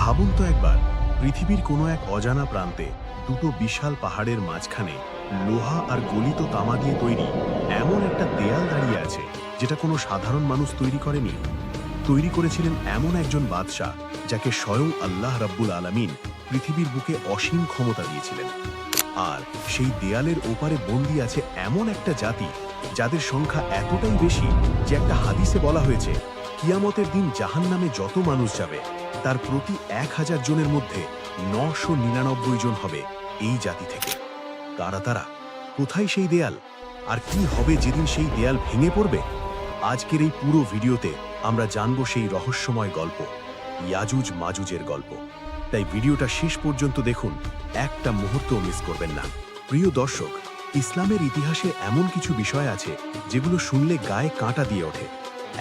ভাবুন তো একবার, পৃথিবীর কোনো এক অজানা প্রান্তে দুটো বিশাল পাহাড়ের মাঝখানে লোহা আর গলিত তামা দিয়ে তৈরি এমন একটা দেয়াল দাঁড়িয়ে আছে, যেটা কোনো সাধারণ মানুষ তৈরি করেনি। তৈরি করেছিলেন এমন একজন বাদশাহ, যাকে স্বয়ং আল্লাহ রাব্বুল আলামিন পৃথিবীর বুকে অসীম ক্ষমতা দিয়েছিলেন। আর সেই দেয়ালের ওপারে বন্দী আছে এমন একটা জাতি, যাদের সংখ্যা এতটাই বেশি যে একটা হাদিসে বলা হয়েছে, কিয়ামতের দিন জাহান্নামে যত মানুষ যাবে তার প্রতি 1000 জনের মধ্যে 999 জন হবে এই জাতি থেকে। কারা তারা? কোথায় সেই দেয়াল? আর কি হবে যেদিন সেই দেয়াল ভেঙে পড়বে? আজকের এই পুরো ভিডিওতে আমরা জানব সেই রহস্যময় গল্প, ইয়াজুজ মাজুজের গল্প। তাই ভিডিওটা শেষ পর্যন্ত দেখুন, একটা মুহূর্তও মিস করবেন না। প্রিয় দর্শক, ইসলামের ইতিহাসে এমন কিছু বিষয় আছে যেগুলো শুনলে গায়ে কাঁটা দিয়ে ওঠে।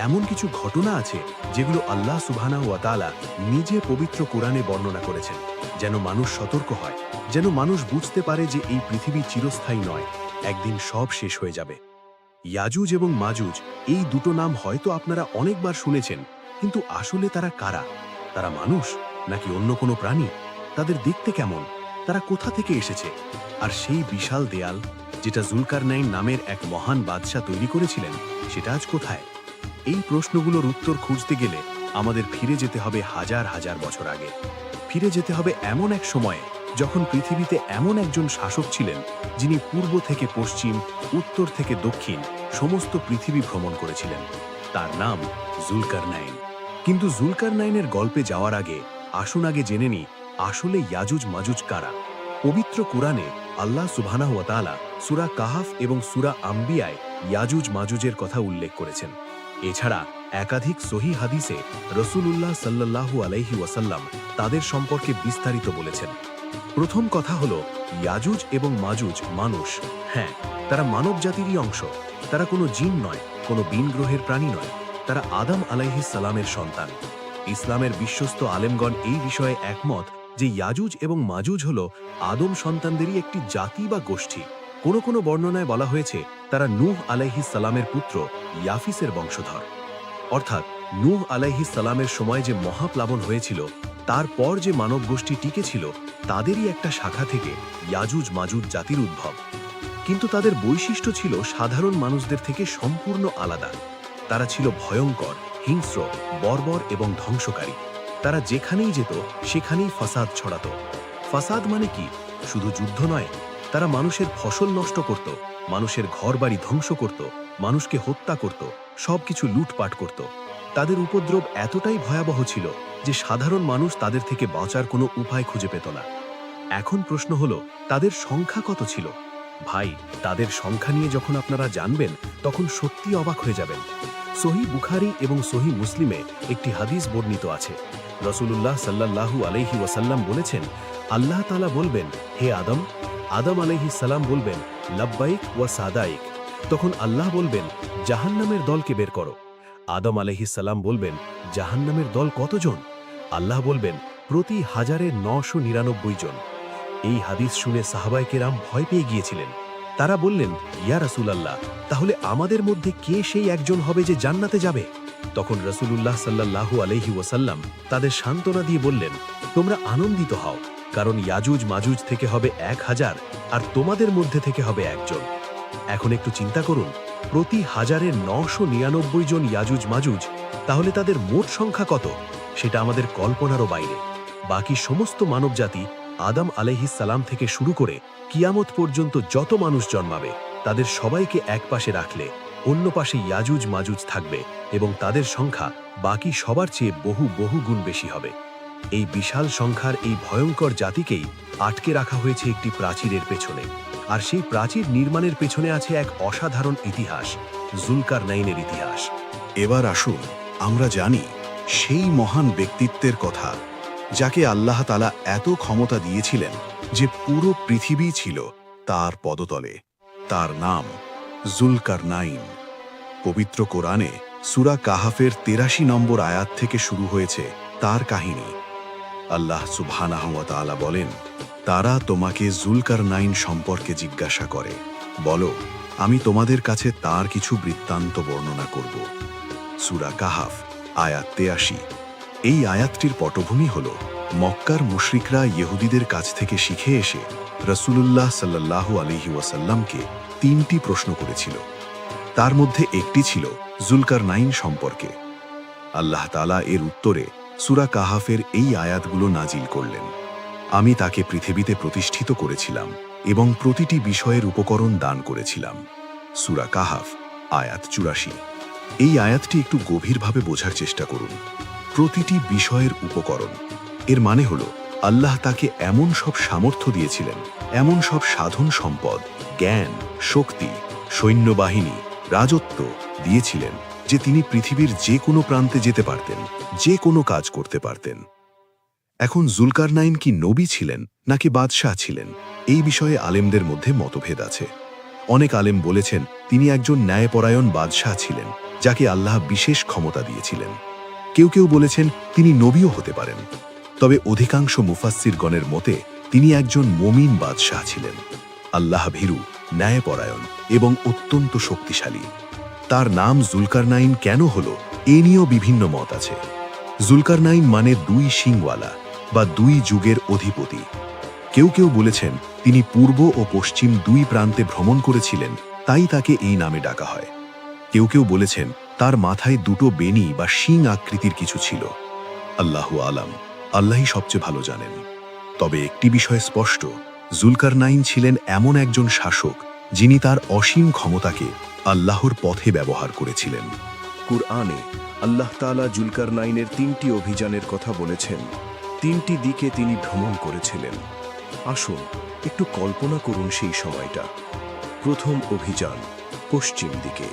এমন কিছু ঘটনা আছে যেগুলো আল্লাহ সুবহানাহু ওয়া তাআলা নিজে পবিত্র কোরআনে বর্ণনা করেছেন, যেন মানুষ সতর্ক হয়, যেন মানুষ বুঝতে পারে যে এই পৃথিবী চিরস্থায়ী নয়, একদিন সব শেষ হয়ে যাবে। ইয়াজুজ এবং মাজুজ, এই দুটো নাম হয়তো আপনারা অনেকবার শুনেছেন, কিন্তু আসলে তারা কারা? তারা মানুষ নাকি অন্য কোনো প্রাণী? তাদের দেখতে কেমন? তারা কোথা থেকে এসেছে? আর সেই বিশাল দেয়াল, যেটা জুলকারনাইন নামের এক মহান বাদশাহ তৈরি করেছিলেন, সেটা আজ কোথায়? এই প্রশ্নগুলোর উত্তর খুঁজতে গেলে আমাদের ফিরে যেতে হবে হাজার হাজার বছর আগে। ফিরে যেতে হবে এমন এক সময়ে যখন পৃথিবীতে এমন একজন শাসক ছিলেন, যিনি পূর্ব থেকে পশ্চিম, উত্তর থেকে দক্ষিণ সমস্ত পৃথিবী ভ্রমণ করেছিলেন। তার নাম জুলকারনাইন। কিন্তু জুলকারনাইনের গল্পে যাওয়ার আগে আসুন আগে জেনে নিই, আসলে ইয়াজুজ মাজুজ কারা। পবিত্র কোরআনে আল্লাহ সুবহানাহু ওয়া তাআলা সূরা কাহাফ এবং সূরা আম্বিয়ায় ইয়াজুজ মাজুজের কথা উল্লেখ করেছেন। এছাড়া একাধিক সহিহ হাদিসে রাসূলুল্লাহ সাল্লাল্লাহু আলাইহি ওয়াসাল্লাম তাদের সম্পর্কে বিস্তারিত বলেছেন। প্রথম কথা হলো, ইয়াজুজ এবং মাজুজ মানুষ। হ্যাঁ, তারা মানব জাতিরই অংশ। তারা কোনো জিন নয়, কোনো ভিন গ্রহের প্রাণী নয়। তারা আদম আলাইহিস সালামের সন্তান। ইসলামের বিশ্বস্ত আলেমগণ এই বিষয়ে একমত যে ইয়াজুজ এবং মাজুজ হল আদম সন্তানদেরই একটি জাতি বা গোষ্ঠী। কোনো কোনো বর্ণনায় বলা হয়েছে তারা নূহ আলাইহিস সালামের পুত্র ইয়াফিসের বংশধর। অর্থাৎ নূহ আলাইহিস সালামের সময় যে মহাপ্লাবন হয়েছিল, তারপর যে মানব গোষ্ঠী টিকেছিল, তাদেরই একটা শাখা থেকে ইয়াজুজ মাজুজ জাতির উদ্ভব। কিন্তু তাদের বৈশিষ্ট্য ছিল সাধারণ মানুষদের থেকে সম্পূর্ণ আলাদা। তারা ছিল ভয়ঙ্কর, হিংস্র, বর্বর এবং ধ্বংসকারী। তারা যেখানেই যেত সেখানেই ফাসাদ ছড়াত। ফাসাদ মানে কি? শুধু যুদ্ধ নয়, তারা মানুষের ফসল নষ্ট করত, মানুষের ঘরবাড়ি ধ্বংস করত, মানুষকে হত্যা করত, সবকিছু লুটপাট করত। তাদের উপদ্রব এতটাই ভয়াবহ ছিল যে সাধারণ মানুষ তাদের থেকে বাঁচার কোনো উপায় খুঁজে পেত না। এখন প্রশ্ন হলো, তাদের সংখ্যা কত ছিল? ভাই, তাদের সংখ্যা নিয়ে যখন আপনারা জানবেন, তখন সত্যি অবাক হয়ে যাবেন। সহিহ বুখারী এবং সহিহ মুসলিমে একটি হাদিস বর্ণিত আছে। রাসূলুল্লাহ সাল্লাল্লাহু আলাইহি ওয়াসাল্লাম বলেছেন, আল্লাহ তাআলা বলবেন, হে আদম। আদম আলাইহিস সালাম বলবেন, লাব্বাইক ওয়া সাদাইক। তখন আল্লাহ বলবেন, জাহান্নামের দলকে বের করো। আদম আলাইহিস সালাম বলবেন, জাহান্নামের দল কতজন? আল্লাহ বলবেন, প্রতি 999 জন। এই হাদিস শুনে সাহাবায়ে কেরাম ভয় পেয়ে গিয়েছিলেন। তারা বললেন, ইয়া রাসূলুল্লাহ, তাহলে আমাদের মধ্যে কে সেই একজন হবে যে জান্নাতে যাবে? তখন রাসূলুল্লাহ সাল্লাল্লাহু আলাইহি ওয়াসাল্লাম তাদের সান্ত্বনা দিয়ে বললেন, তোমরা আনন্দিত হও, কারণ ইয়াজুজ মাজুজ থেকে হবে 1000, আর তোমাদের মধ্যে থেকে হবে একজন। এখন একটু চিন্তা করুন, প্রতি 999 জন ইয়াজুজ মাজুজ, তাহলে তাদের মোট সংখ্যা কত? সেটা আমাদের কল্পনারও বাইরে। বাকি সমস্ত মানবজাতি, আদম আলাইহিস সালাম থেকে শুরু করে কিয়ামত পর্যন্ত যত মানুষ জন্মাবে, তাদের সবাইকে এক পাশে রাখলে অন্য পাশে ইয়াজুজ মাজুজ থাকবে, এবং তাদের সংখ্যা বাকি সবার চেয়ে বহু বহু গুণ বেশি হবে। এই বিশাল সংখ্যার এই ভয়ঙ্কর জাতিকেই আটকে রাখা হয়েছে একটি প্রাচীরের পেছনে। আর সেই প্রাচীর নির্মাণের পেছনে আছে এক অসাধারণ ইতিহাস, জুলকারনাইনের ইতিহাস। এবার আসুন আমরা জানি সেই মহান ব্যক্তিত্বের কথা, যাকে আল্লাহ তাআলা এত ক্ষমতা দিয়েছিলেন যে পুরো পৃথিবী ছিল তার পদতলে। তার নাম জুলকারনাইন। পবিত্র কোরআনে সূরা কাহাফের 83 নম্বর আয়াত থেকে শুরু হয়েছে তার কাহিনী। আল্লাহ সুবহানাহু ওয়া তাআলা বলেন, তারা তোমাকে জুলকারনাইন সম্পর্কে জিজ্ঞাসা করে, বলো, আমি তোমাদের কাছে তার কিছু বৃত্তান্ত বর্ণনা করব। সূরা কাহাফ আয়াত 83। এই আয়াতটির পটভূমি হল মক্কার মুশরিকরা ইহুদিদের কাছ থেকে শিখে এসে রাসূলুল্লাহ সাল্লাল্লাহু আলাইহি ওয়াসাল্লামকে 3টি প্রশ্ন করেছিল। তার মধ্যে একটি ছিল জুলকারনাইন সম্পর্কে। আল্লাহ তাআলা এর উত্তরে সূরা কাহাফের এই আয়াতগুলো নাজিল করলেন। আমি তাকে পৃথিবীতে প্রতিষ্ঠিত করেছিলাম এবং প্রতিটি বিষয়ের উপকরণ দান করেছিলাম। সূরা কাহাফ আয়াত 84। এই আয়াতটি একটু গভীরভাবে বোঝার চেষ্টা করুন। প্রতিটি বিষয়ের উপকরণ এর মানে হলো আল্লাহ তাকে এমন সব সামর্থ্য দিয়েছিলেন, এমন সব সাধন সম্পদ, জ্ঞান, শক্তি, সৈন্যবাহিনী, রাজত্ব দিয়েছিলেন যে তিনি পৃথিবীর যে কোনো প্রান্তে যেতে পারতেন, যে কোনো কাজ করতে পারতেন। এখন জুলকারনাইন কি নবী ছিলেন নাকি বাদশাহ ছিলেন, এই বিষয়ে আলেমদের মধ্যে মতভেদ আছে। অনেক আলেম বলেছেন তিনি একজন ন্যায়পরায়ণ বাদশাহ ছিলেন যাকে আল্লাহ বিশেষ ক্ষমতা দিয়েছিলেন। কেউ কেউ বলেছেন তিনি নবীও হতে পারেন। তবে অধিকাংশ মুফাসসিরগণের মতে তিনি একজন মুমিন বাদশাহ ছিলেন, আল্লাহ ভীরু, ন্যায়পরায়ণ এবং অত্যন্ত শক্তিশালী। তার নাম জুলকারনাইন কেন হলো এ নিয়েও বিভিন্ন মত আছে। জুলকারনাইন মানে 2 শিংওয়ালা বা 2 যুগের অধিপতি। কেউ কেউ বলেছেন তিনি পূর্ব ও পশ্চিম 2 প্রান্তে ভ্রমণ করেছিলেন, তাই তাকে এই নামে ডাকা হয়। কেউ কেউ বলেছেন তার মাথায় 2টো বেনি বা শিং আকৃতির কিছু ছিল। আল্লাহু আলাম, আল্লাহই সবচেয়ে ভালো জানেন। তবে একটি বিষয় স্পষ্ট, জুলকারনাইন ছিলেন এমন একজন শাসক যিনি তার অসীম ক্ষমতাকে আল্লাহর পথে ব্যবহার করেছিলেন। কুরআনে আল্লাহ তাআলা জুলকারনাইনের 3টি অভিযানের কথা বলেছেন। 3টি দিকে তিনি ভ্রমণ করেছিলেন। আসুন একটু কল্পনা করুন সেই সময়টা। প্রথম অভিযান পশ্চিম দিকে।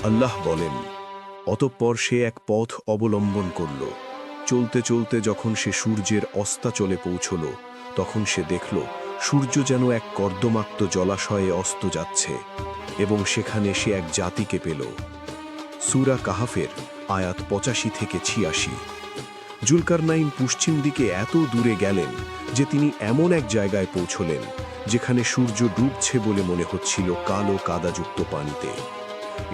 আল্লাহ বলেন, অতঃপর সে এক পথ অবলম্বন করল। চলতে চলতে যখন সে সূর্যের অস্তাচলে পৌঁছল, তখন সে দেখল সূর্য যেন এক কর্দমাক্ত জলাশয়ে অস্ত যাচ্ছে এবং সেখানে সে এক জাতিকে পেল। সূরা কাহাফের আয়াত 85 থেকে 86। জুলকারনাইন পশ্চিম দিকে এত দূরে গেলেন যে তিনি এমন এক জায়গায় পৌঁছলেন যেখানে সূর্য ডুবছে বলে মনে হচ্ছিল কালো কাদাযুক্ত পানিতে।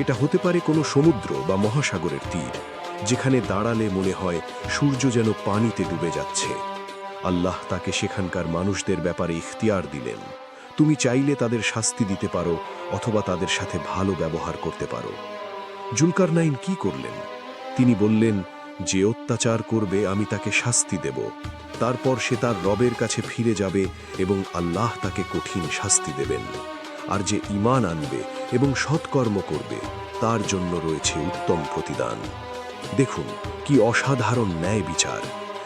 এটা হতে পারে কোনো সমুদ্র বা মহাসাগরের তীর, যেখানে দাঁড়ালে মনে হয় সূর্য যেন পানিতে ডুবে যাচ্ছে। আল্লাহ তাকে সেখানকার মানুষদের ব্যাপারে ইখতিয়ার দিলেন। তুমি চাইলে তাদের শাস্তি দিতে পারো অথবা তাদের সাথে ভালো ব্যবহার করতে পারো। জুলকারনাইন কি করলেন? তিনি বললেন, যে অত্যাচার করবে আমি তাকে শাস্তি দেব। তারপর সে তার রবের কাছে ফিরে যাবে এবং আল্লাহ তাকে কঠিন শাস্তি দেবেন। আর যে ঈমান আনবে এবং সৎকর্ম করবে তার জন্য রয়েছে উত্তম প্রতিদান। দেখুন কি অসাধারণ ন্যায় বিচার।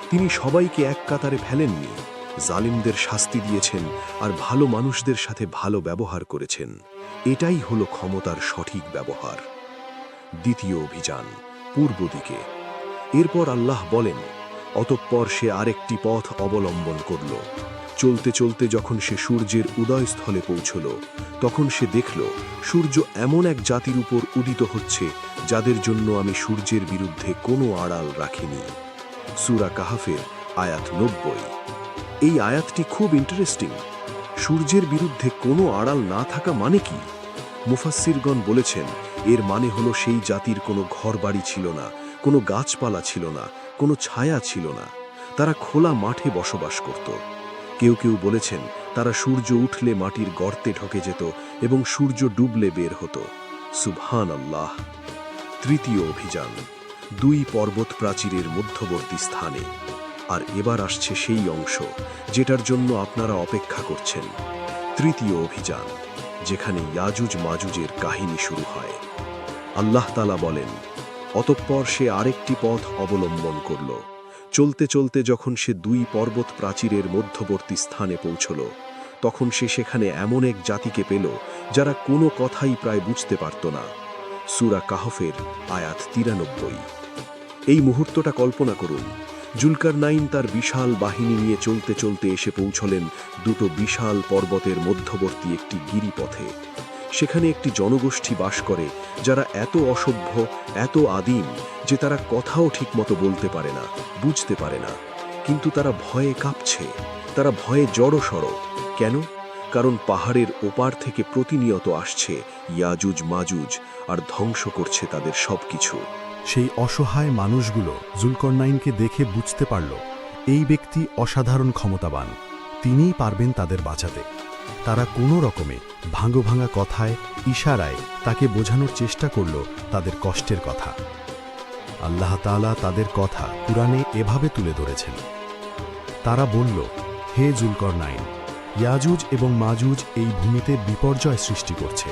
তিনি সবাইকে এক কাতারে ফেলেননি, জালিমদের শাস্তি দিয়েছেন আর ভালো মানুষদের সাথে ভালো ব্যবহার করেছেন। এটাই হলো ক্ষমতার সঠিক ব্যবহার। দ্বিতীয় অভিযান পূর্ব দিকে। এরপর আল্লাহ বলেন, অতঃপর সে আরেকটি পথ অবলম্বন করল। চলতে চলতে যখন সে সূর্যের উদয়স্থলে পৌঁছল, তখন সে দেখল সূর্য এমন এক জাতির উপর উদিত হচ্ছে যাদের জন্য আমি সূর্যের বিরুদ্ধে কোনো আড়াল রাখিনি। সূরা কাহাফের আয়াত 90। এই আয়াতটি খুব ইন্টারেস্টিং। সূর্যের বিরুদ্ধে কোনো আড়াল না থাকা মানে কি? মুফাসসিরগণ বলেছেন এর মানে হলো সেই জাতির কোনো ঘরবাড়ি ছিল না, কোনো গাছপালা ছিল না, কোনো ছায়া ছিল না। তারা খোলা মাঠে বসবাস করত। কেউ কেউ বলেছেন তারা সূর্য উঠলে মাটির গর্তে ঢোকে যেত এবং সূর্য ডুবলে বের হতো। সুবহানাল্লাহ। তৃতীয় অভিযান 2 পর্বত প্রাচীরের মধ্যবর্তী স্থানে। আর এবার আসছে সেই অংশ যেটার জন্য আপনারা অপেক্ষা করছেন। তৃতীয় অভিযান, যেখানে ইয়াজুজ মাজুজের কাহিনী শুরু হয়। আল্লাহ তাআলা বলেন, অতঃপর সে আরেকটি পথ অবলম্বন করল। চলতে চলতে যখন সে 2 পর্বত প্রাচীরের মধ্যবর্তী স্থানে পৌঁছল, তখন সে সেখানে এমন এক জাতিকে পেল যারা কোনো কথাই প্রায় বুঝতে পারত না। সূরা কাহফের আয়াত 93। এই মুহূর্তটা কল্পনা করুন। জুলকারনাইন তার বিশাল বাহিনী নিয়ে চলতে চলতে এসে পৌঁছলেন 2টো বিশাল পর্বতের মধ্যবর্তী একটি গিরিপথে। সেখানে একটি জনগোষ্ঠী বাস করে যারা এত অসভ্য, এত আদিম যে তারা কথাও ঠিকমতো বলতে পারে না, বুঝতে পারে না। কিন্তু তারা ভয়ে কাঁপছে, তারা ভয়ে জড়সড়। কেন? কারণ পাহাড়ের ওপার থেকে প্রতিনিয়ত আসছে ইয়াজুজ মাজুজ আর ধ্বংস করছে তাদের সবকিছু। সেই অসহায় মানুষগুলো জুলকারনাইনকে দেখে বুঝতে পারল এই ব্যক্তি অসাধারণ ক্ষমতাবান, তিনিই পারবেন তাদের বাঁচাতে। তারা কোনো রকমে ভাঙা কথায়, ইশারায় তাকে বোঝানোর চেষ্টা করল তাদের কষ্টের কথা। আল্লাহ তাআলা তাদের কথা কুরআনে এভাবে তুলে ধরেছেন। তারা বলল, হে জুলকরনাইন, ইয়াজুজ এবং মাজুজ এই ভূমিতে বিপর্যয় সৃষ্টি করছে।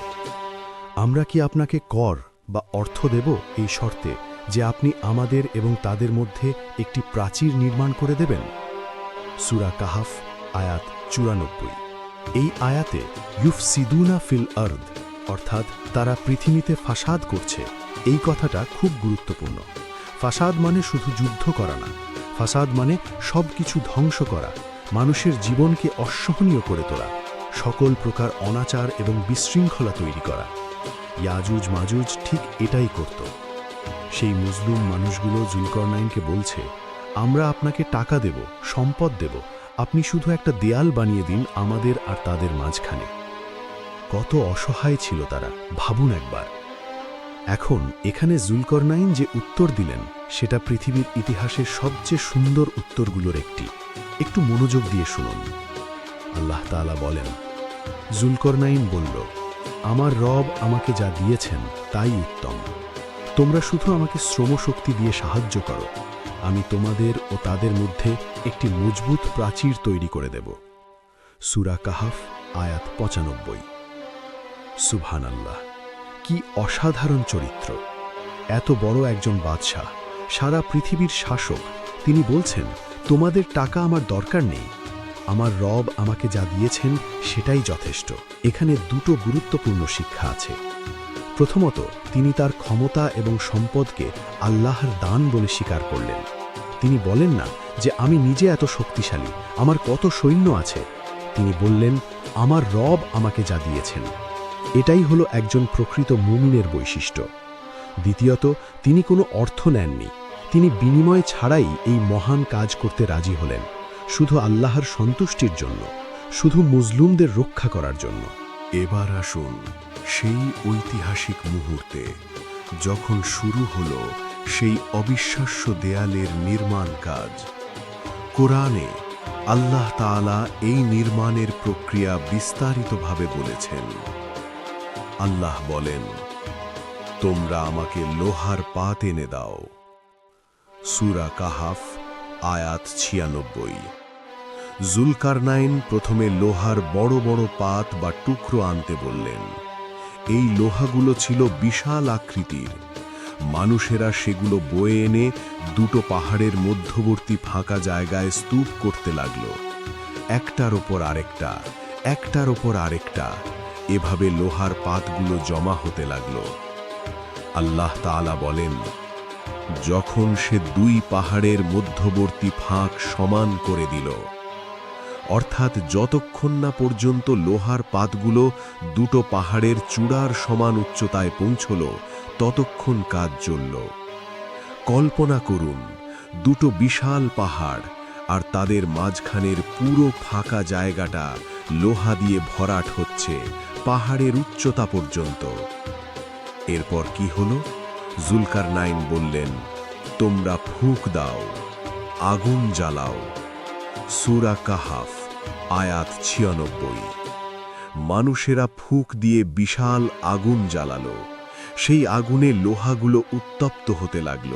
আমরা কি আপনাকে কর বা অর্থ দেব এই শর্তে যে আপনি আমাদের এবং তাদের মধ্যে একটি প্রাচীর নির্মাণ করে দেবেন? সূরা কাহাফ আয়াত 94। এই আয়াতে ইউফসিদুনা ফিল আরদ অর্থাৎ তারা পৃথিবীতে ফাসাদ করছে, এই কথাটা খুব গুরুত্বপূর্ণ। ফাসাদ মানে শুধু যুদ্ধ করা না, ফাসাদ মানে সব কিছু ধ্বংস করা, মানুষের জীবনকে অসহনীয় করে তোলা, সকল প্রকার অনাচার এবং বিশৃঙ্খলা তৈরি করা। ইয়াজুজ মাজুজ ঠিক এটাই করত। সেই মুসলিম মানুষগুলো জুলকরনাইনকে বলছে, আমরা আপনাকে টাকা দেব, সম্পদ দেব, আপনি শুধু একটা দেয়াল বানিয়ে দিন আমাদের আর তাদের মাঝখানে। কত অসহায় ছিল তারা, ভাবুন একবার। এখন এখানে জুলকরনাইন যে উত্তর দিলেন সেটা পৃথিবীর ইতিহাসের সবচেয়ে সুন্দর উত্তরগুলোর একটি। একটু মনোযোগ দিয়ে শুনুন। আল্লাহ তাআলা বলেন, জুলকরনাইন বলল, আমার রব আমাকে যা দিয়েছেন তাই উত্তম। তোমরা শুধু আমাকে শ্রমশক্তি দিয়ে সাহায্য করো, আমি তোমাদের ও তাদের মধ্যে একটি মজবুত প্রাচীর তৈরি করে দেব। সূরা কাহাফ আয়াত 95। সুবহানাল্লাহ, কি অসাধারণ চরিত্র! এত বড় একজন বাদশাহ, সারা পৃথিবীর শাসক, তিনি বলছেন, তোমাদের টাকা আমার দরকার নেই, আমার রব আমাকে যা দিয়েছেন সেটাই যথেষ্ট। এখানে দুটো গুরুত্বপূর্ণ শিক্ষা আছে। প্রথমত, তিনি তার ক্ষমতা এবং সম্পদকে আল্লাহর দান বলে স্বীকার করলেন। তিনি বলেন না যে আমি নিজে এত শক্তিশালী, আমার কত সৈন্য আছে। তিনি বললেন, আমার রব আমাকে যা দিয়েছেন। এটাই হলো একজন প্রকৃত মুমিনের বৈশিষ্ট্য। দ্বিতীয়ত, তিনি কোনো অর্থ নেননি, তিনি বিনিময় ছাড়াই এই মহান কাজ করতে রাজি হলেন, শুধু আল্লাহর সন্তুষ্টির জন্য, শুধু মুসলিমদের রক্ষা করার জন্য। এবার আসুন সেই ঐতিহাসিক মুহূর্তে, যখন শুরু হলো সেই অবিশ্বাস্য দেয়ালের নির্মাণ কাজ। কোরআনে আল্লাহ তাআলা এই নির্মাণের প্রক্রিয়া বিস্তারিতভাবে বলেছেন। আল্লাহ বলেন, তোমরা আমাকে লোহার পাত এনে দাও। সূরা কাহাফ আয়াত 96। জুলকারনাইন প্রথমে লোহার বড় বড় পাত বা টুকরো আনতে বললেন। এই লোহাগুলো ছিল বিশাল আকৃতির। মানুষেরা সেগুলো বয়ে এনে দুটো পাহাড়ের মধ্যবর্তী ফাঁকা জায়গায় স্তূপ করতে লাগল, একটার ওপর আরেকটা, একটার ওপর আরেকটা। এভাবে লোহার পাতগুলো জমা হতে লাগল। আল্লাহ তাআলা বলেন, যখন সে দুই পাহাড়ের মধ্যবর্তী ফাঁক সমান করে দিল, অর্থাৎ যতক্ষণ না পর্যন্ত লোহার পাতগুলো দুটো পাহাড়ের চূড়ার সমান উচ্চতায় পৌঁছল, ততক্ষণ কাজ চলল। কল্পনা করুন, দুটো বিশাল পাহাড় আর তাদের মাঝখানের পুরো ফাঁকা জায়গাটা লোহা দিয়ে ভরাট হচ্ছে পাহাড়ের উচ্চতা পর্যন্ত। এরপর কি হলো? জুলকারনাইন বললেন, তোমরা ফুঁক দাও, আগুন জ্বালাও। সূরা কাহাফ আয়াত 96। মানুষেরা ফুঁক দিয়ে বিশাল আগুন জ্বালালো। সেই আগুনে লোহাগুলো উত্তপ্ত হতে লাগল।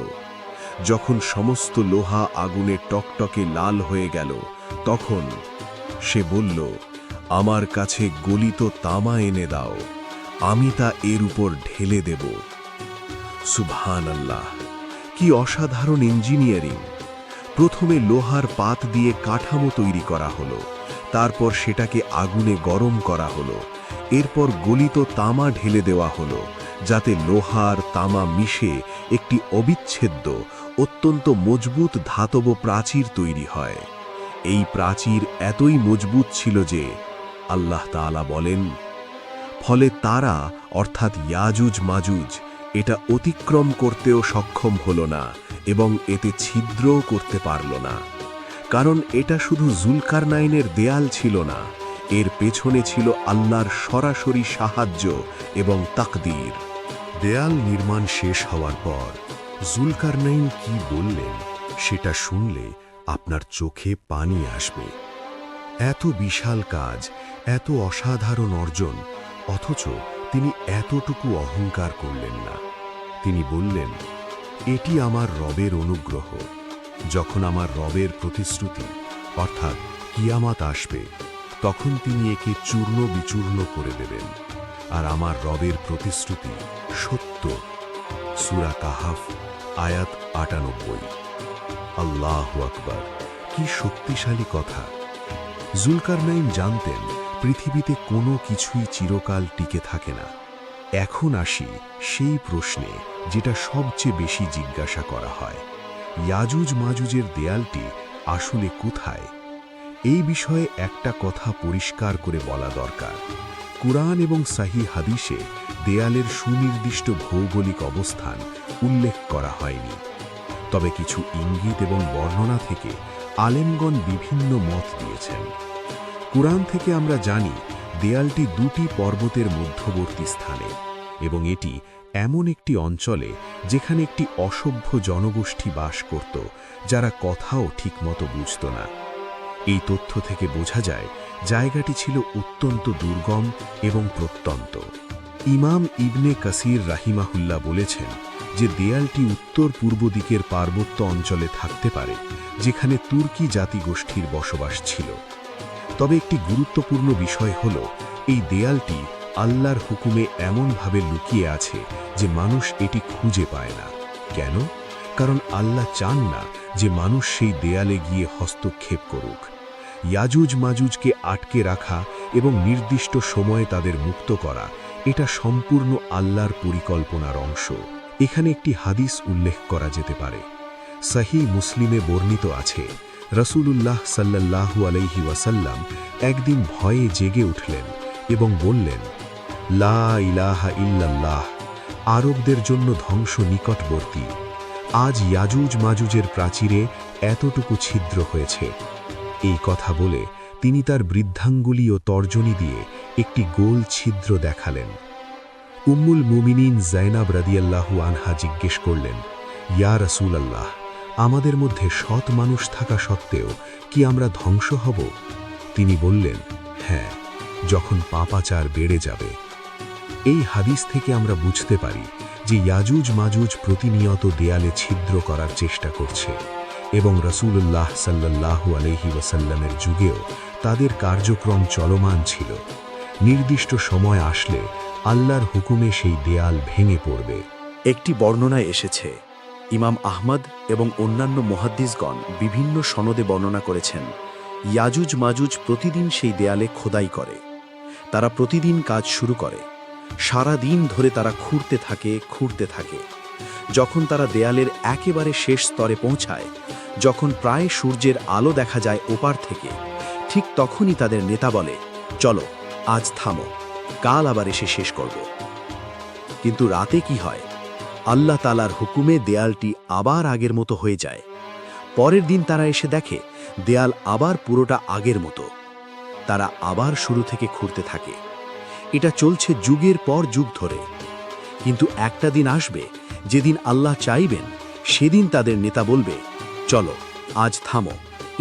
যখন সমস্ত লোহা আগুনে টকটকে লাল হয়ে গেল, তখন সে বলল, আমার কাছে গলিত তামা এনে দাও, আমি তা এর উপর ঢেলে দেব। সুবহানাল্লাহ, কি অসাধারণ ইঞ্জিনিয়ারিং! প্রথমে লোহার পাত দিয়ে কাঠামো তৈরি করা হলো, তারপর সেটাকে আগুনে গরম করা হলো, এরপর গলিত তামা ঢেলে দেওয়া হলো, যাতে লোহার তামা মিশে একটি অবিচ্ছেদ্য, অত্যন্ত মজবুত ধাতব প্রাচীর তৈরি হয়। এই প্রাচীর এতই মজবুত ছিল যে, আল্লাহ তাআলা বলেন, ফলে তারা অর্থাৎ ইয়াজুজ মাজুজ এটা অতিক্রম করতেও সক্ষম হলো না এবং এতে ছিদ্রও করতে পারল না। কারণ এটা শুধু জুলকারনাইনের দেয়াল ছিল না, এর পেছনে ছিল আল্লাহর সরাসরি সাহায্য এবং তাকদীর। দেয়াল নির্মাণ শেষ হওয়ার পর জুলকারনাইন কি বললেন সেটা শুনলে আপনার চোখে পানি আসবে। এত বিশাল কাজ, এত অসাধারণ অর্জন, অথচ তিনি এতটুকু অহংকার করলেন না। তিনি বললেন, এটি আমার রবের অনুগ্রহ। যখন আমার রবের প্রতিশ্রুতি অর্থাৎ কিয়ামত আসবে, তখন তিনি একে চূর্ণ বিচূর্ণ করে দেবেন। আর আমার রবের প্রতিশ্রুতি সত্য। সূরা কাহাফ আয়াত ৯৮। আল্লাহু আকবার, কি শক্তিশালী কথা! জুলকারনাইন জানতেন পৃথিবীতে কোনো কিছুই চিরকাল টিকে থাকে না। এখন আসি সেই প্রশ্নে যেটা সবচেয়ে বেশি জিজ্ঞাসা করা হয়, ইয়াজুজ মাজুজের দেয়ালটি আসলে কোথায়? এই বিষয়ে একটা কথা পরিষ্কার করে বলা দরকার। কুরআন এবং সহিহ হাদিসে দেয়ালের সুনির্দিষ্ট ভৌগোলিক অবস্থান উল্লেখ করা হয়নি। তবে কিছু ইঙ্গিত এবং বর্ণনা থেকে আলেমগণ বিভিন্ন মত দিয়েছেন। কুরআন থেকে আমরা জানি দেয়ালটি দুটি পর্বতের মধ্যবর্তী স্থানে, এবং এটি এমন একটি অঞ্চলে যেখানে একটি অসভ্য জনগোষ্ঠী বাস করত, যারা কথাও ঠিকমতো বুঝত না। এই তথ্য থেকে বোঝা যায় জায়গাটি ছিল অত্যন্ত দুর্গম এবং প্রত্যন্ত। ইমাম ইবনে কাসির রাহিমাহুল্লাহ বলেছেন যে দেয়ালটি উত্তর পূর্ব দিকের পার্বত্য অঞ্চলে থাকতে পারে, যেখানে তুর্কি জাতিগোষ্ঠীর বসবাস ছিল। তবে একটি গুরুত্বপূর্ণ বিষয় হল, এই দেয়ালটি আল্লাহর হুকুমে এমনভাবে লুকিয়ে আছে যে মানুষ এটি খুঁজে পায় না। কেন? কারণ আল্লাহ চান না যে মানুষ সেই দেয়ালে গিয়ে হস্তক্ষেপ করুক। ইয়াজুজ মাজুজকে আটকে রাখা এবং নির্দিষ্ট সময়ে তাদের মুক্ত করা, এটা সম্পূর্ণ আল্লাহর পরিকল্পনার অংশ। এখানে একটি হাদিস উল্লেখ করা যেতে পারে। সহিহ মুসলিমে বর্ণিত আছে, রাসূলুল্লাহ সাল্লাল্লাহু আলাইহি ওয়াসাল্লাম একদিন ভয়ে জেগে উঠলেন এবং বললেন, লা ইলাহা ইল্লাল্লাহ, আরবদের জন্য ধ্বংস নিকটবর্তী। আজ ইয়াজুজ মাজুজের প্রাচীরে এতটুকু ছিদ্র হয়েছে। এই কথা বলে তিনি তার বৃদ্ধাঙ্গুলি ও তর্জনী দিয়ে একটি গোল ছিদ্র দেখালেন। উম্মুল মুমিনিন যায়নাব রাদিয়াল্লাহু আনহা জিজ্ঞেস করলেন, ইয়া রাসূলাল্লাহ, আমাদের মধ্যে সৎ মানুষ থাকা সত্ত্বেও কি আমরা ধ্বংস হব? তিনি বললেন, হ্যাঁ, যখন পাপাচার বেড়ে যাবে। এই হাদিস থেকে আমরা বুঝতে পারি যে ইয়াজুজ মাজুজ প্রতিনিয়ত দেয়ালে ছিদ্র করার চেষ্টা করছে, এবং রাসূলুল্লাহ সাল্লাল্লাহু আলাইহি ওয়াসাল্লামের যুগেও তাদের কার্যক্রম চলমান ছিল। নির্দিষ্ট সময় আসলে আল্লাহর হুকুমে সেই দেয়াল ভেঙে পড়বে। একটি বর্ণনায় এসেছে, ইমাম আহমদ এবং অন্যান্য মুহাদ্দিসগণ বিভিন্ন সনদে বর্ণনা করেছেন, ইয়াজুজ মাজুজ প্রতিদিন সেই দেয়ালে খোদাই করে। তারা প্রতিদিন কাজ শুরু করে। সারা দিন ধরে তারা খুঁড়তে থাকে। যখন তারা দেয়ালের একেবারে শেষ স্তরে পৌঁছায়, যখন প্রায় সূর্যের আলো দেখা যায় ওপার থেকে, ঠিক তখনই তাদের নেতা বলে, চলো আজ থামো, কাল আবার এসে শেষ করব। কিন্তু রাতে কি হয়? আল্লাহ তাআলার হুকুমে দেয়ালটি আবার আগের মতো হয়ে যায়। পরের দিন তারা এসে দেখে দেয়াল আবার পুরোটা আগের মতো। তারা আবার শুরু থেকে খুঁড়তে থাকে। এটা চলছে যুগের পর যুগ ধরে। কিন্তু একটা দিন আসবে যেদিন আল্লাহ চাইবেন, সেদিন তাদের নেতা বলবে, চলো আজ থামো,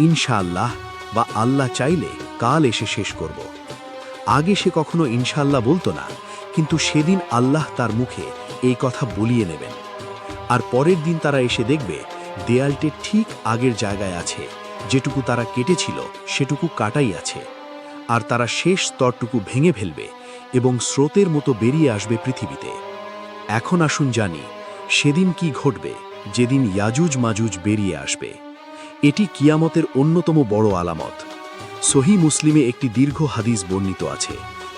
ইনশাআল্লাহ বা আল্লাহ চাইলে কাল এসে শেষ করব। আগে সে কখনো ইনশাআল্লাহ বলতো না, কিন্তু সেদিন আল্লাহ তার মুখে এই কথা বলিয়ে নেবেন। আর পরের দিন তারা এসে দেখবে দেয়ালটি ঠিক আগের জায়গায় আছে, যেটুকু তারা কেটেছিল সেটুকু কাটাই আছে। আর তারা শেষ স্তরটুকু ভেঙে ফেলবে এবং স্রোতের মতো বেরিয়ে আসবে পৃথিবীতে। এখন আসুন জানি সেদিন কি ঘটবে, যেদিন ইয়াজুজ মাজুজ বেরিয়ে আসবে। এটি কিয়ামতের অন্যতম বড় আলামত। সহিহ মুসলিমে একটি দীর্ঘ হাদিস বর্ণিত আছে,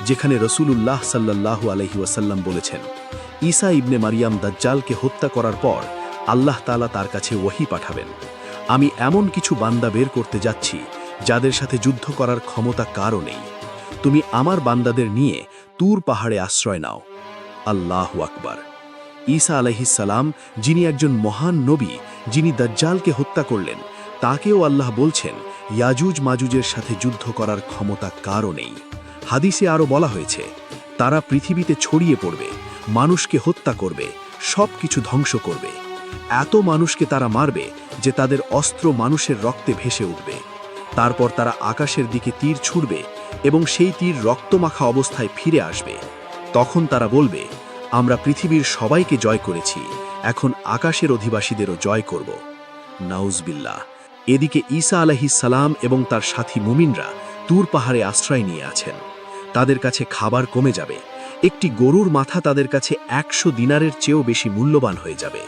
যেখানে রাসূলুল্লাহ সাল্লাল্লাহু আলাইহি ওয়াসাল্লাম বলেছেন, ঈসা ইবনে মারিয়াম দাজ্জালকে হত্যা করার পর আল্লাহ তাআলা তার কাছে ওহী পাঠাবেন। আমি এমন কিছু বান্দা বের করতে যাচ্ছি যাদের সাথে যুদ্ধ করার ক্ষমতা কারও নেই। তুমি আমার বান্দাদের নিয়ে তুর পাহাড়ে আশ্রয় নাও। আল্লাহু আকবার। ঈসা আলাইহিস সালাম, যিনি একজন মহান নবী, যিনি দাজ্জালকে হত্যা করলেন, তাকেও আল্লাহ বলছেন ইয়াজুজ মাজুজের সাথে যুদ্ধ করার ক্ষমতা কারও নেই। হাদিসে আরও বলা হয়েছে, তারা পৃথিবীতে ছড়িয়ে পড়বে, মানুষকে হত্যা করবে, সব কিছু ধ্বংস করবে। এত মানুষকে তারা মারবে যে তাদের অস্ত্র মানুষের রক্তে ভেসে উঠবে। তারপর তারা আকাশের দিকে তীর ছুড়বে এবং সেই তীর রক্তমাখা অবস্থায় ফিরে আসবে। তখন তারা বলবে, আমরা পৃথিবীর সবাইকে জয় করেছি, এখন আকাশের অধিবাসীদেরও জয় করব। নাউজবিল্লাহ। এদিকে ঈসা আলাইহিস সালাম এবং তার সাথী মুমিনরা তুর পাহাড়ে আশ্রয় নিয়ে আছেন। তাদের কাছে খাবার কমে যাবে। একটি গরুর মাথা তাদের কাছে 100 দিনারের চেয়েও বেশি মূল্যবান হয়ে যাবে।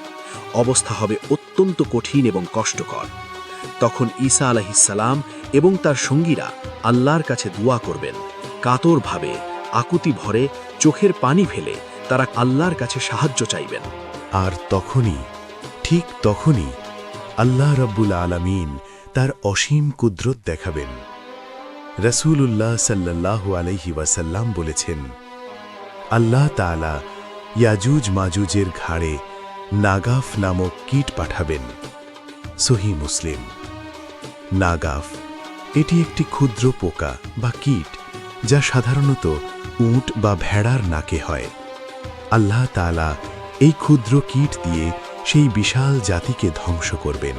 অবস্থা হবে অত্যন্ত কঠিন এবং কষ্টকর। তখন ঈসা আলাইহিস সালাম এবং তার সঙ্গীরা আল্লাহর কাছে দোয়া করবেন। কাতরভাবে, আকুতি ভরে, চোখের পানি ফেলে তারা আল্লাহর কাছে সাহায্য চাইবেন। আর তখনই, ঠিক তখনই আল্লাহ রাব্বুল আলামিন তার অসীম কুদরত দেখাবেন। রাসূলুল্লাহ সাল্লাল্লাহু আলাইহি ওয়াসাল্লাম বলেছেন, আল্লাহ তাআলা ইয়াজুজ মাজুজের ঘাড়ে নাগাফ নামক কীট পাঠাবেন। সহিহ মুসলিম। নাগাফ এটি একটি ক্ষুদ্র পোকা বা কীট যা সাধারণত উট বা ভেড়ার নাকে হয়। আল্লাহ তাআলা এই ক্ষুদ্র কীট দিয়ে সেই বিশাল জাতিকে ধ্বংস করবেন।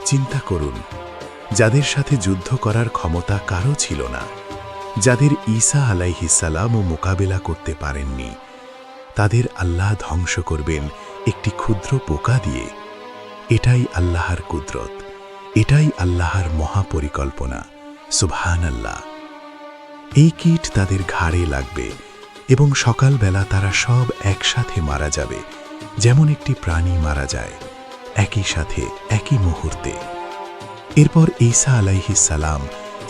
চিন্তা করুন, যাদের সাথে যুদ্ধ করার ক্ষমতা কারও ছিল না, যাদের ঈসা আলাইহিস সালামও মোকাবেলা করতে পারেননি, তাদের আল্লাহ ধ্বংস করবেন একটি ক্ষুদ্র পোকা দিয়ে। এটাই আল্লাহর কুদরত, এটাই আল্লাহর মহাপরিকল্পনা। সুবহানাল্লাহ। এই কীট তাদের ঘাড়ে লাগবে এবং সকালবেলা তারা সব একসাথে মারা যাবে, যেমন একটি প্রাণী মারা যায়, একই সাথে একই মুহূর্তে। এরপর ঈসা আলাইহিস সালাম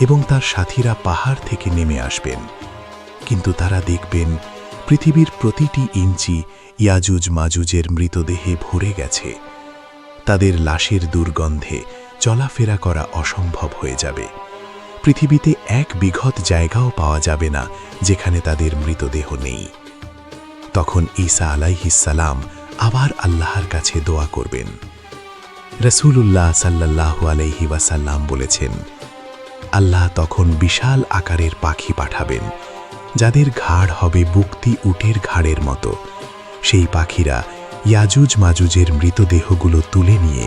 এবং তার সাথীরা পাহাড় থেকে নেমে আসবেন, কিন্তু তারা দেখবেন পৃথিবীর প্রতিটি ইঞ্চি ইয়াজুজ মাজুজের মৃতদেহে ভরে গেছে। তাদের লাশের দুর্গন্ধে চলাফেরা করা অসম্ভব হয়ে যাবে। পৃথিবীতে 1 বিঘত জায়গাও পাওয়া যাবে না যেখানে তাদের মৃতদেহ নেই। তখন ঈসা আলাইহিস সালাম আবার আল্লাহর কাছে দোয়া করবেন। রাসূলুল্লাহ সাল্লাল্লাহু আলাইহি ওয়াসাল্লাম বলেছেন, আল্লাহ তখন বিশাল আকারের পাখি পাঠাবেন, যাদের ঘাড় হবে বুকতি উটের ঘাড়ের মতো। সেই পাখিরা ইয়াজুজ মাজুজের মৃতদেহগুলো তুলে নিয়ে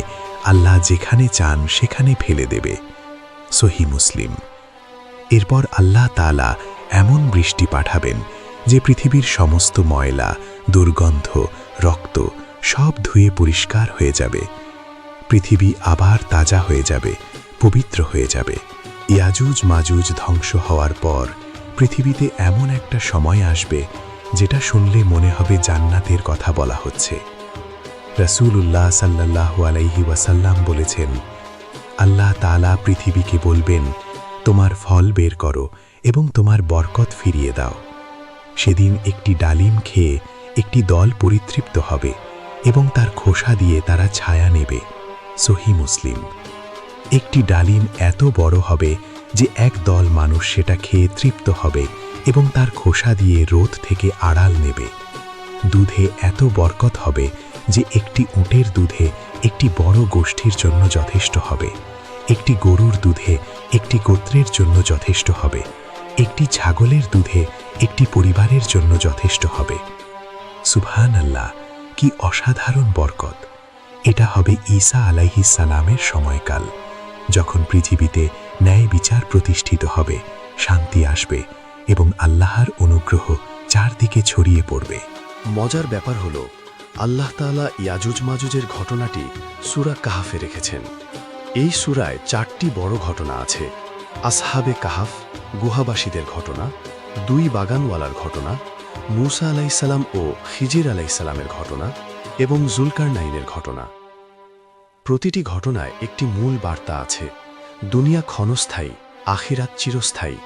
আল্লাহ যেখানে চান সেখানে ফেলে দেবে। সহিহ মুসলিম। এরপর আল্লাহ তাআলা এমন বৃষ্টি পাঠাবেন যে পৃথিবীর সমস্ত ময়লা, দুর্গন্ধ, রক্ত সব ধুয়ে পরিষ্কার হয়ে যাবে। পৃথিবী আবার তাজা হয়ে যাবে, পবিত্র হয়ে যাবে। ইয়াজুজ মাজুজ ধ্বংস হওয়ার পর পৃথিবীতে এমন একটা সময় আসবে যেটা শুনলে মনে হবে জান্নাতের কথা বলা হচ্ছে। রাসূলুল্লাহ সাল্লাল্লাহু আলাইহি ওয়াসাল্লাম বলেছেন, আল্লাহ তাআলা পৃথিবীকে বলবেন, তোমার ফল বের করো এবং তোমার বরকত ফিরিয়ে দাও। সেদিন একটি ডালিম খেয়ে একটি দল পরিতৃপ্ত হবে এবং তার খোসা দিয়ে তারা ছায়া নেবে। সহিহ মুসলিম। একটি ডালিম এত বড় হবে যে এক দল মানুষ সেটা খেয়ে তৃপ্ত হবে এবং তার খোসা দিয়ে রোদ থেকে আড়াল নেবে। দুধে এত বরকত হবে যে একটি উটের দুধে একটি বড় গোষ্ঠীর জন্য যথেষ্ট হবে, একটি গরুর দুধে একটি গোত্রের জন্য যথেষ্ট হবে, একটি ছাগলের দুধে একটি পরিবারের জন্য যথেষ্ট হবে। সুবহানাল্লাহ, কি অসাধারণ বরকত! এটা হবে ঈসা আলাইহিস সালামের সময়কাল, যখন পৃথিবীতে ন্যায় বিচার প্রতিষ্ঠিত হবে, শান্তি আসবে এবং আল্লাহর অনুগ্রহ চারদিকে ছড়িয়ে পড়বে। মজার ব্যাপার হলো, আল্লাহ তাআলা ইয়াজুজ মাজুজের ঘটনাটি সূরা কাহাফে রেখেছেন। এই সূরায় 4টি বড় ঘটনা আছে। আসহাবে কাহাফ, গুহাবাসীদের ঘটনা, 2 বাগানওয়ালার ঘটনা, মূসা আলাইহিস সালাম ও খিজির আলাইহিস সালামের ঘটনা এবং জুলকারনাইনের ঘটনা। প্রতিটি ঘটনায় একটি মূল বার্তা আছে। দুনিয়া ক্ষণস্থায়ী, আখিরাত চিরস্থায়ী।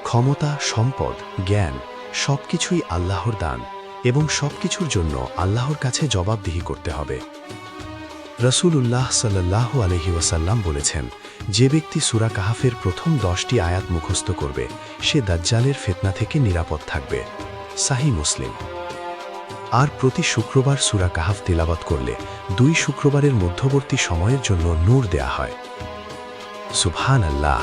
ক্ষমতা, সম্পদ, জ্ঞান সবকিছুই আল্লাহর দান এবং সবকিছুর জন্য আল্লাহর কাছে জবাবদিহি করতে হবে। রাসূলুল্লাহ সাল্লাল্লাহু আলাইহি ওয়াসাল্লাম বলেছেন, যে ব্যক্তি সূরা কাহাফের প্রথম 10টি আয়াত মুখস্থ করবে সে দাজ্জালের ফিতনা থেকে নিরাপদ থাকবে। সহিহ মুসলিম। আর প্রতি শুক্রবার সূরা কাহাফ তিলাওয়াত করলে 2 শুক্রবারের মধ্যবর্তী সময়ের জন্য নূর দেয়া হয়। সুবহানাল্লাহ।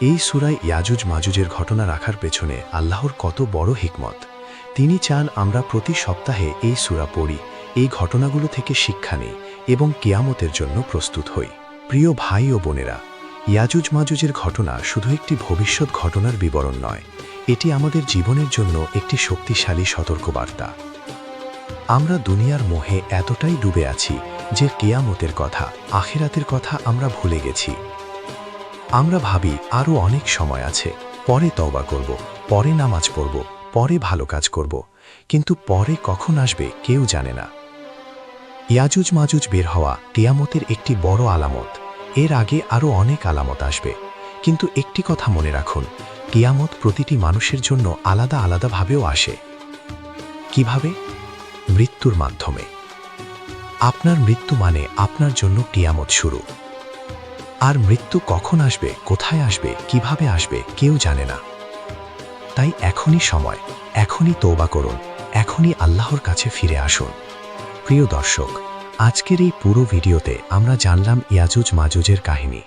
এই সূরায় ইয়াজুজ মাজুজের ঘটনা রাখার পেছনে আল্লাহর কত বড় হিকমত! তিনি চান আমরা প্রতি সপ্তাহে এই সূরা পড়ি, এই ঘটনাগুলো থেকে শিক্ষা নিই এবং কেয়ামতের জন্য প্রস্তুত হই। প্রিয় ভাই ও বোনেরা, ইয়াজুজ মাজুজের ঘটনা শুধু একটি ভবিষ্যৎ ঘটনার বিবরণ নয়, এটি আমাদের জীবনের জন্য একটি শক্তিশালী সতর্কবার্তা। আমরা দুনিয়ার মোহে এতটাই ডুবে আছি যে কেয়ামতের কথা, আখিরাতের কথা আমরা ভুলে গেছি। আমরা ভাবি আরও অনেক সময় আছে, পরে তওবা করব, পরে নামাজ পড়ব, পরে ভালো কাজ করব, কিন্তু পরে কখন আসবে কেউ জানে না। ইয়াজুজ মাজুজ বের হওয়া কিয়ামতের একটি বড় আলামত। এর আগে আরও অনেক আলামত আসবে, কিন্তু একটি কথা মনে রাখুন, কিয়ামত প্রতিটি মানুষের জন্য আলাদা আলাদাভাবেও আসে। কিভাবে? মৃত্যুর মাধ্যমে। আপনার মৃত্যু মানে আপনার জন্য কিয়ামত শুরু। আর মৃত্যু কখন আসবে, কোথায় আসবে, কিভাবে আসবে কেউ জানে না। তাই এখনই সময়, এখনই তওবা করুন, এখনই আল্লাহর কাছে ফিরে আসুন। প্রিয় দর্শক, আজকের এই পুরো ভিডিওতে আমরা জানলাম ইয়াজুজ মাজুজের কাহিনী।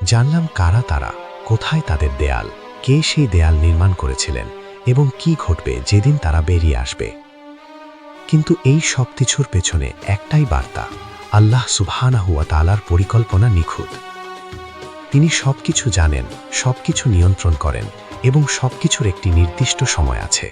জানলাম কারা তারা, কোথায় তাদের দেয়াল, কে সেই দেয়াল নির্মাণ করেছিলেন এবং কি ঘটবে যেদিন তারা বেরিয়ে আসবে। কিন্তু এই সব কিছুর পেছনে একটাই বার্তা, আল্লাহ সুবহানাহু ওয়া তাআলার পরিকল্পনা নিখুঁত। তিনি সবকিছু জানেন, সবকিছু নিয়ন্ত্রণ করেন এবং সবকিছুর একটি নির্দিষ্ট সময় আছে।